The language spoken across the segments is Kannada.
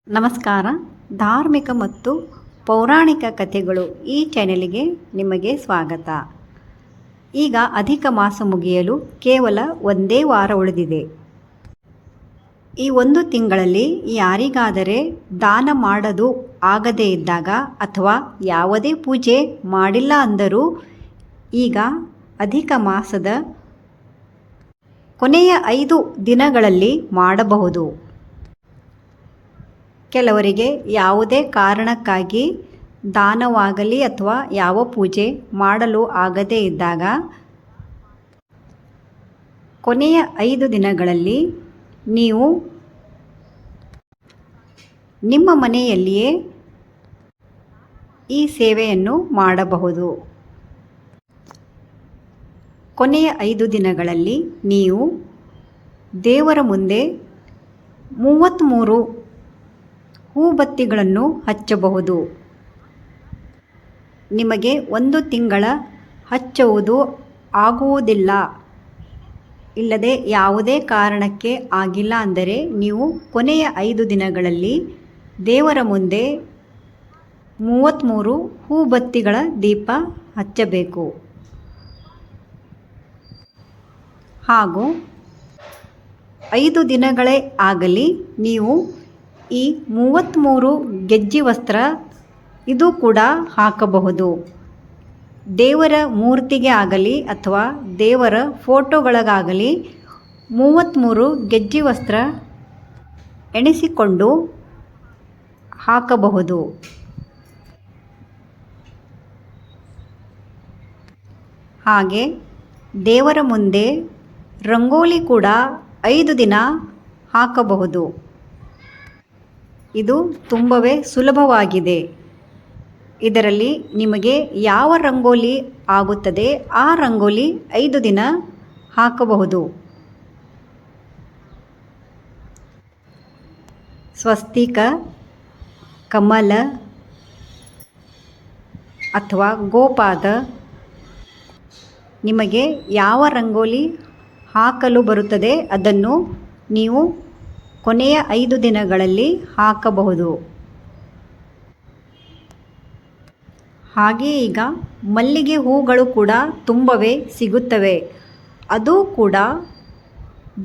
ನಮಸ್ಕಾರ. ಧಾರ್ಮಿಕ ಮತ್ತು ಪೌರಾಣಿಕ ಕಥೆಗಳು ಈ ಚಾನೆಲಿಗೆ ನಿಮಗೆ ಸ್ವಾಗತ. ಈಗ ಅಧಿಕ ಮಾಸ ಮುಗಿಯಲು ಕೇವಲ ಒಂದೇ ವಾರ ಉಳಿದಿದೆ. ಈ ಒಂದು ತಿಂಗಳಲ್ಲಿ ಯಾರಿಗಾದರೆ ದಾನ ಮಾಡಲು ಆಗದೇ ಇದ್ದಾಗ ಅಥವಾ ಯಾವುದೇ ಪೂಜೆ ಮಾಡಿಲ್ಲ ಅಂದರೂ ಈಗ ಅಧಿಕ ಮಾಸದ ಕೊನೆಯ 5 ದಿನಗಳಲ್ಲಿ ಮಾಡಬಹುದು. ಕೆಲವರಿಗೆ ಯಾವುದೇ ಕಾರಣಕ್ಕಾಗಿ ದಾನವಾಗಲಿ ಅಥವಾ ಯಾವ ಪೂಜೆ ಮಾಡಲು ಆಗದೇ ಇದ್ದಾಗ ಕೊನೆಯ 5 ದಿನಗಳಲ್ಲಿ ನೀವು ನಿಮ್ಮ ಮನೆಯಲ್ಲಿಯೇ ಈ ಸೇವೆಯನ್ನು ಮಾಡಬಹುದು. ಕೊನೆಯ 5 ದಿನಗಳಲ್ಲಿ ನೀವು ದೇವರ ಮುಂದೆ 33 ಹೂಬತ್ತಿಗಳನ್ನು ಹಚ್ಚಬಹುದು. ನಿಮಗೆ 1 ತಿಂಗಳ ಹಚ್ಚುವುದು ಆಗುವುದಿಲ್ಲ, ಇಲ್ಲದೆ ಯಾವುದೇ ಕಾರಣಕ್ಕೆ ಆಗಿಲ್ಲ ಅಂದರೆ ನೀವು ಕೊನೆಯ 5 ದಿನಗಳಲ್ಲಿ ದೇವರ ಮುಂದೆ 33 ಹೂಬತ್ತಿಗಳ ದೀಪ ಹಚ್ಚಬೇಕು. ಹಾಗೂ 5 ದಿನಗಳೇ ಆಗಲಿ ನೀವು ಈ 33 ಗೆಜ್ಜೆ ವಸ್ತ್ರ ಇದು ಕೂಡ ಹಾಕಬಹುದು. ದೇವರ ಮೂರ್ತಿಗೆ ಆಗಲಿ ಅಥವಾ ದೇವರ ಫೋಟೋಗಳಿಗಾಗಲಿ 33 ಗೆಜ್ಜೆ ವಸ್ತ್ರ ಎಣಿಸಿಕೊಂಡು ಹಾಕಬಹುದು. ಹಾಗೆ ದೇವರ ಮುಂದೆ ರಂಗೋಲಿ ಕೂಡ 5 ದಿನ ಹಾಕಬಹುದು. ಇದು ತುಂಬವೇ ಸುಲಭವಾಗಿದೆ. ಇದರಲ್ಲಿ ನಿಮಗೆ ಯಾವ ರಂಗೋಲಿ ಆಗುತ್ತದೆ ಆ ರಂಗೋಲಿ 5 ದಿನ ಹಾಕಬಹುದು. ಸ್ವಸ್ತಿಕ, ಕಮಲ ಅಥವಾ ಗೋಪಾದ, ನಿಮಗೆ ಯಾವ ರಂಗೋಲಿ ಹಾಕಲು ಬರುತ್ತದೆ ಅದನ್ನು ನೀವು ಕೊನೆಯ 5 ದಿನಗಳಲ್ಲಿ ಹಾಕಬಹುದು. ಹಾಗೆ ಈಗ ಮಲ್ಲಿಗೆ ಹೂಗಳು ಕೂಡ ತುಂಬವೇ ಸಿಗುತ್ತವೆ. ಅದು ಕೂಡ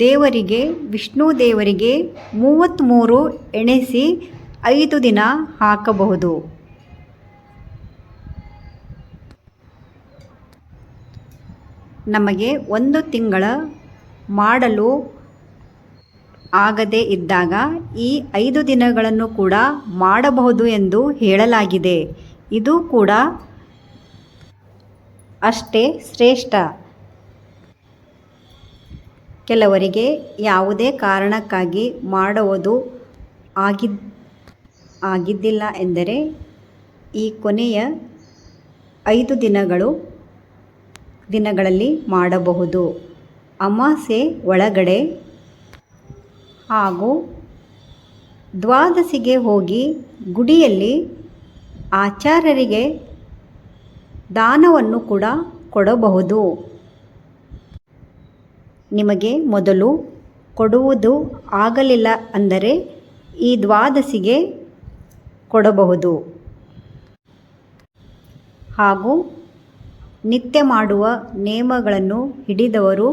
ದೇವರಿಗೆ, ವಿಷ್ಣು ದೇವರಿಗೆ 33 ಎಣಿಸಿ 5 ದಿನ ಹಾಕಬಹುದು. ನಮಗೆ 1 ತಿಂಗಳ ಮಾಡಲು ಆಗದೇ ಇದ್ದಾಗ ಈ 5 ದಿನಗಳನ್ನು ಕೂಡ ಮಾಡಬಹುದು ಎಂದು ಹೇಳಲಾಗಿದೆ. ಇದು ಕೂಡ ಅಷ್ಟೇ ಶ್ರೇಷ್ಠ. ಕೆಲವರಿಗೆ ಯಾವುದೇ ಕಾರಣಕ್ಕಾಗಿ ಮಾಡುವುದು ಆಗಿದ್ದಿಲ್ಲ ಎಂದರೆ ಈ ಕೊನೆಯ 5 ದಿನಗಳಲ್ಲಿ ಮಾಡಬಹುದು. ಅಮಾವಾಸ್ಯೆ ಒಳಗಡೆ ಹಾಗೂ ದ್ವಾದಶಿಗೆ ಹೋಗಿ ಗುಡಿಯಲ್ಲಿ ಆಚಾರ್ಯರಿಗೆ ದಾನವನ್ನು ಕೂಡ ಕೊಡಬಹುದು. ನಿಮಗೆ ಮೊದಲು ಕೊಡುವುದು ಆಗಲಿಲ್ಲ ಅಂದರೆ ಈ ದ್ವಾದಶಿಗೆ ಕೊಡಬಹುದು. ಹಾಗೂ ನಿತ್ಯ ಮಾಡುವ ನೇಮಗಳನ್ನು ಹಿಡಿದವರು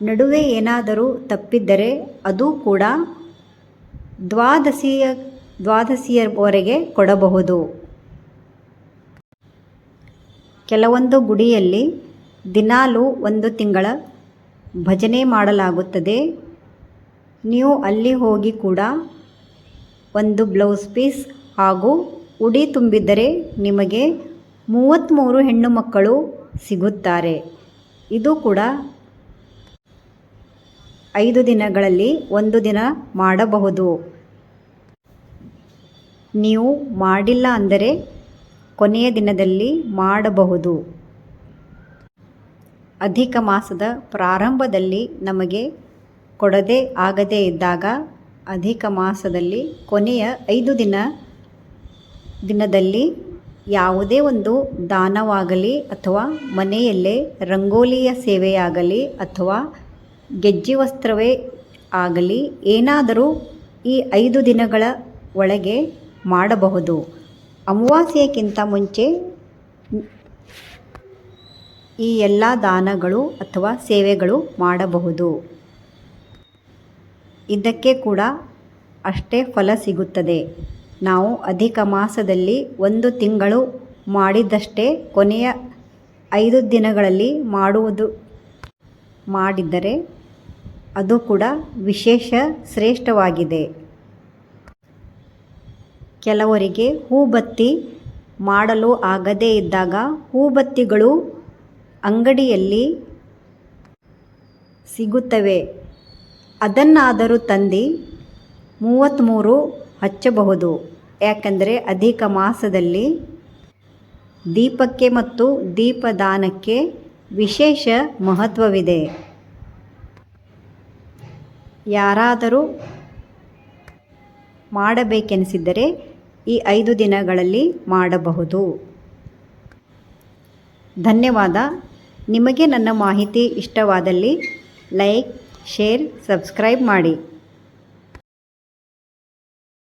ನಡುವೆ ಏನಾದರೂ ತಪ್ಪಿದ್ದರೆ ಅದು ಕೂಡ ದ್ವಾದಶಿಯವರೆಗೆ ಕೊಡಬಹುದು. ಕೆಲವೊಂದು ಗುಡಿಯಲ್ಲಿ ದಿನಾಲೂ 1 ತಿಂಗಳ ಭಜನೆ ಮಾಡಲಾಗುತ್ತದೆ. ನೀವು ಅಲ್ಲಿ ಹೋಗಿ ಕೂಡ ಒಂದು ಬ್ಲೌಸ್ ಪೀಸ್ ಹಾಗೂ ಉಡಿ ತುಂಬಿದ್ದರೆ ನಿಮಗೆ 33 ಹೆಣ್ಣು ಮಕ್ಕಳು ಸಿಗುತ್ತಾರೆ. ಇದು ಕೂಡ 5 ದಿನಗಳಲ್ಲಿ 1 ದಿನ ಮಾಡಬಹುದು. ನೀವು ಮಾಡಿಲ್ಲ ಅಂದರೆ ಕೊನೆಯ ದಿನದಲ್ಲಿ ಮಾಡಬಹುದು. ಅಧಿಕ ಮಾಸದ ಪ್ರಾರಂಭದಲ್ಲಿ ನಮಗೆ ಕೊಡದೇ ಆಗದೇ ಇದ್ದಾಗ ಅಧಿಕ ಮಾಸದಲ್ಲಿ ಕೊನೆಯ 5 ದಿನದಲ್ಲಿ ಯಾವುದೇ ಒಂದು ದಾನವಾಗಲಿ ಅಥವಾ ಮನೆಯಲ್ಲೇ ರಂಗೋಲಿಯ ಸೇವೆಯಾಗಲಿ ಅಥವಾ ಗೆಜ್ಜೆ ವಸ್ತ್ರವೇ ಆಗಲಿ ಏನಾದರೂ ಈ 5 ದಿನಗಳ ಒಳಗೆ ಮಾಡಬಹುದು. ಅಮಾವಾಸ್ಯೆಗಿಂತ ಮುಂಚೆ ಈ ಎಲ್ಲ ದಾನಗಳು ಅಥವಾ ಸೇವೆಗಳು ಮಾಡಬಹುದು. ಇದಕ್ಕೆ ಕೂಡ ಅಷ್ಟೇ ಫಲ ಸಿಗುತ್ತದೆ. ನಾವು ಅಧಿಕ ಮಾಸದಲ್ಲಿ 1 ತಿಂಗಳು ಮಾಡಿದಷ್ಟೇ ಕೊನೆಯ 5 ದಿನಗಳಲ್ಲಿ ಮಾಡಿದ್ದರೆ ಅದು ಕೂಡ ವಿಶೇಷ ಶ್ರೇಷ್ಠವಾಗಿದೆ. ಕೆಲವರಿಗೆ ಹೂಬತ್ತಿ ಮಾಡಲು ಆಗದೇ ಇದ್ದಾಗ ಹೂಬತ್ತಿಗಳು ಅಂಗಡಿಯಲ್ಲಿ ಸಿಗುತ್ತವೆ. ಅದನ್ನಾದರೂ ತಂದು 33 ಹಚ್ಚಬಹುದು. ಯಾಕಂದರೆ ಅಧಿಕ ಮಾಸದಲ್ಲಿ ದೀಪಕ್ಕೆ ಮತ್ತು ದೀಪದಾನಕ್ಕೆ ವಿಶೇಷ ಮಹತ್ವವಿದೆ. ಯಾರಾದರೂ ಮಾಡಬೇಕೆನಿಸಿದರೆ ಈ 5 ದಿನಗಳಲ್ಲಿ ಮಾಡಬಹುದು. ಧನ್ಯವಾದ. ನಿಮಗೆ ನನ್ನ ಮಾಹಿತಿ ಇಷ್ಟವಾದಲ್ಲಿ ಲೈಕ್, ಶೇರ್, ಸಬ್ಸ್ಕ್ರೈಬ್ ಮಾಡಿ.